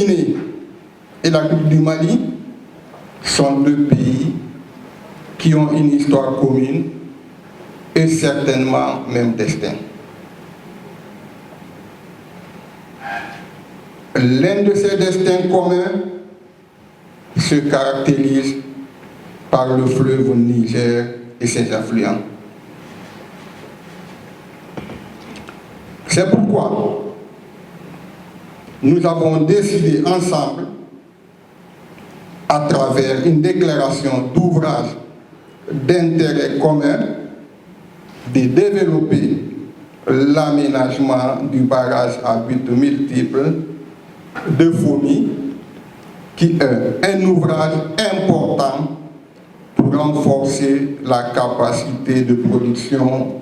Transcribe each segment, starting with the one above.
Guinée et la République du Mali sont deux pays qui ont une histoire commune et certainement même destin. L'un de ces destins communs se caractérise par le fleuve Niger et ses affluents. C'est pourquoi nous avons décidé ensemble, à travers une déclaration d'ouvrage d'intérêt commun, de développer l'aménagement du barrage à but multiple de Fomi, qui est un ouvrage important pour renforcer la capacité de production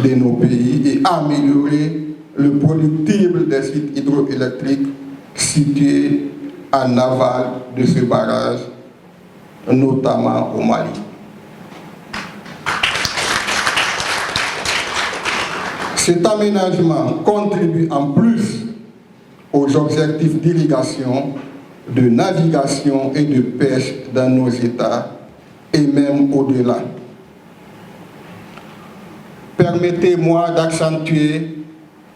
de nos pays et améliorer le productible des sites hydroélectriques situés en aval de ce barrage, notamment au Mali. Cet aménagement contribue en plus aux objectifs d'irrigation, de navigation et de pêche dans nos États et même au-delà. Permettez-moi d'accentuer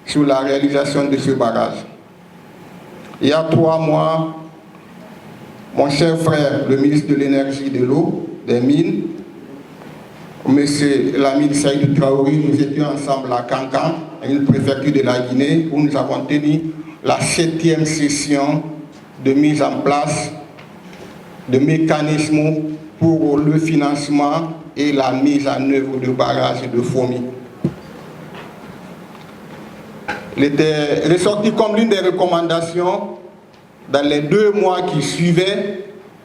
sur la réalisation de ce barrage. Il y a 3 mois, mon cher frère, le ministre de l'Énergie, de l'Eau, des Mines, monsieur Lamine Saïd Traoré, nous étions ensemble à Kankan, une préfecture de la Guinée, où nous avons tenu la 7e session de mise en place de mécanismes pour le financement et la mise en œuvre de barrages de Fomi. Il était ressorti comme l'une des recommandations dans les 2 mois qui suivaient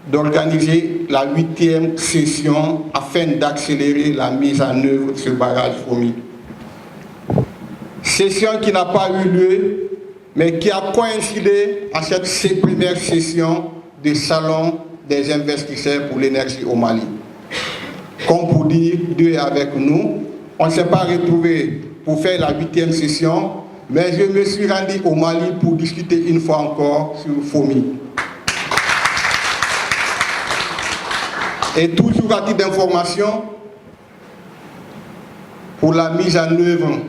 d'organiser la 8e session afin d'accélérer la mise en œuvre de ce barrage Fomi. Session qui n'a pas eu lieu, mais qui a coïncidé à cette première session du Salon des investisseurs pour l'énergie au Mali. Comme pour dire, Dieu est avec nous. On ne s'est pas retrouvé pour faire la 8e session, mais je me suis rendu au Mali pour discuter une fois encore sur Fomi. Et toujours à titre d'information, pour la mise en œuvre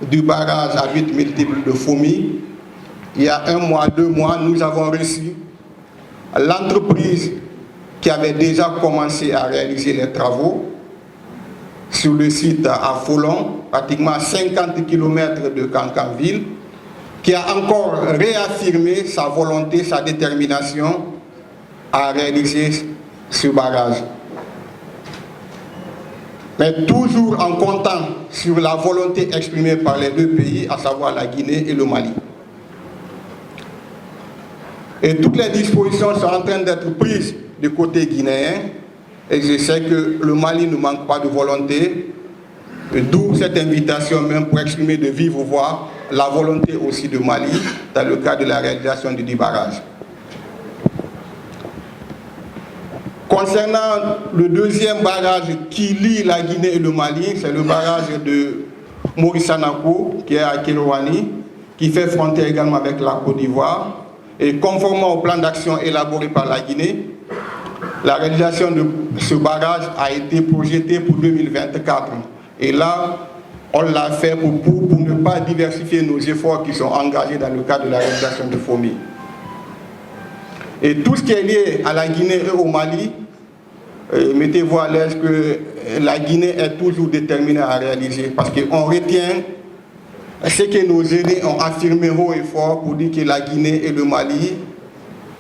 du barrage à but multiple de Fomi, il y a 1 mois, 2 mois, nous avons reçu l'entreprise qui avait déjà commencé à réaliser les travaux sur le site à Folon, pratiquement à 50 km de Kankanville, qui a encore réaffirmé sa volonté, sa détermination à réaliser ce barrage. Mais toujours en comptant sur la volonté exprimée par les 2 pays, à savoir la Guinée et le Mali. Et toutes les dispositions sont en train d'être prises du côté guinéen. Et je sais que le Mali ne manque pas de volonté. D'où cette invitation même pour exprimer de vive voix la volonté aussi du Mali dans le cadre de la réalisation du barrage. Concernant le 2e barrage qui lie la Guinée et le Mali, c'est le barrage de Morissanako, qui est à Kérouani, qui fait frontière également avec la Côte d'Ivoire. Et conformément au plan d'action élaboré par la Guinée, la réalisation de ce barrage a été projetée pour 2024. Et là, on l'a fait pour ne pas diversifier nos efforts qui sont engagés dans le cadre de la réalisation de Fomi. Et tout ce qui est lié à la Guinée et au Mali, mettez-vous à l'aise que la Guinée est toujours déterminée à réaliser, parce qu'on retient ce que nos aînés ont affirmé haut et fort pour dire que la Guinée et le Mali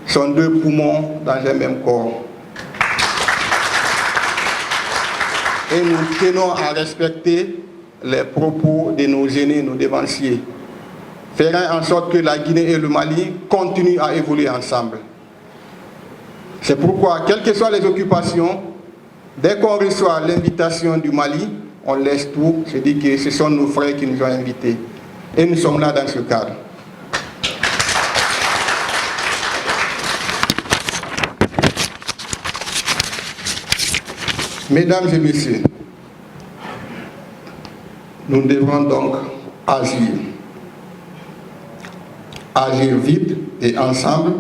sont 2 poumons dans un même corps. Et nous tenons à respecter les propos de nos aînés, nos devanciers. Faire en sorte que la Guinée et le Mali continuent à évoluer ensemble. C'est pourquoi, quelles que soient les occupations, dès qu'on reçoit l'invitation du Mali, on laisse tout, je dis que ce sont nos frères qui nous ont invités. Et nous sommes là dans ce cadre. Mesdames et messieurs, nous devrons donc agir. agir vite et ensemble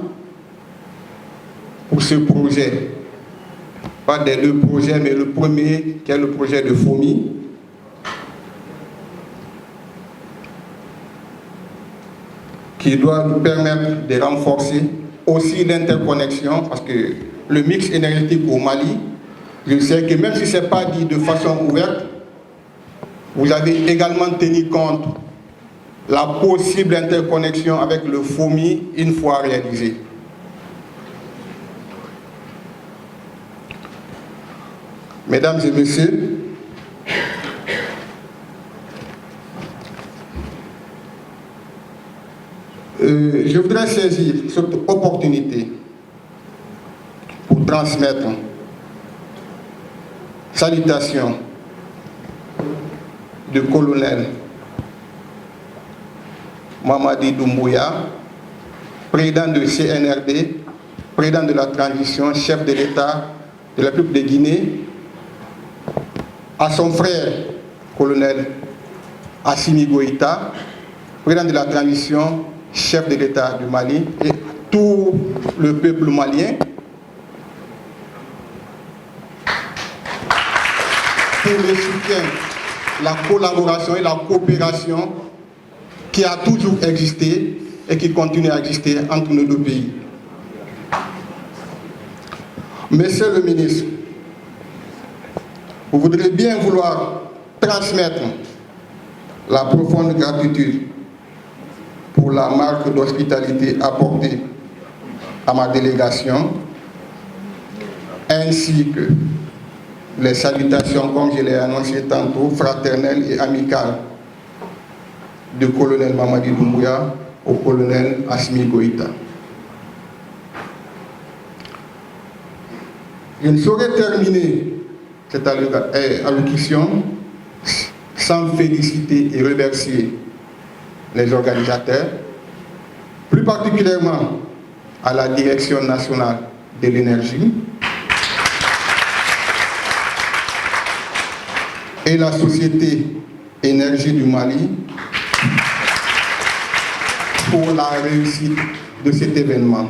pour ce projet. Pas des deux projets, mais le premier qui est le projet de FOMI. Qui doit nous permettre de renforcer aussi l'interconnexion, parce que le mix énergétique au Mali, je sais que même si ce n'est pas dit de façon ouverte, vous avez également tenu compte de la possible interconnexion avec le FOMI une fois réalisée. Mesdames et messieurs, je voudrais saisir cette opportunité pour transmettre salutations du colonel Mamadi Doumbouya, président de CNRD, président de la transition, chef de l'État de la République de Guinée, à son frère, colonel Assimi Goïta, président de la transition, chef de l'État du Mali, et tout le peuple malien, pour le soutien, la collaboration et la coopération qui a toujours existé et qui continue à exister entre nos deux pays. Monsieur le ministre, vous voudrez bien vouloir transmettre la profonde gratitude pour la marque d'hospitalité apportée à ma délégation, ainsi que les salutations, comme je l'ai annoncé tantôt, fraternelles et amicales du colonel Mamadi Doumbouya au colonel Assimi Goïta. Je ne saurais terminer cette allocution sans féliciter et remercier les organisateurs, plus particulièrement à la Direction nationale de l'énergie et la Société Énergie du Mali pour la réussite de cet événement.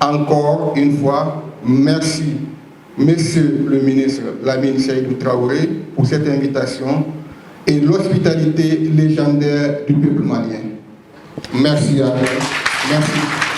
Encore une fois, merci, Monsieur le ministre Lamine Seydou Traoré, pour cette invitation et l'hospitalité légendaire du peuple malien. Merci à vous. Merci.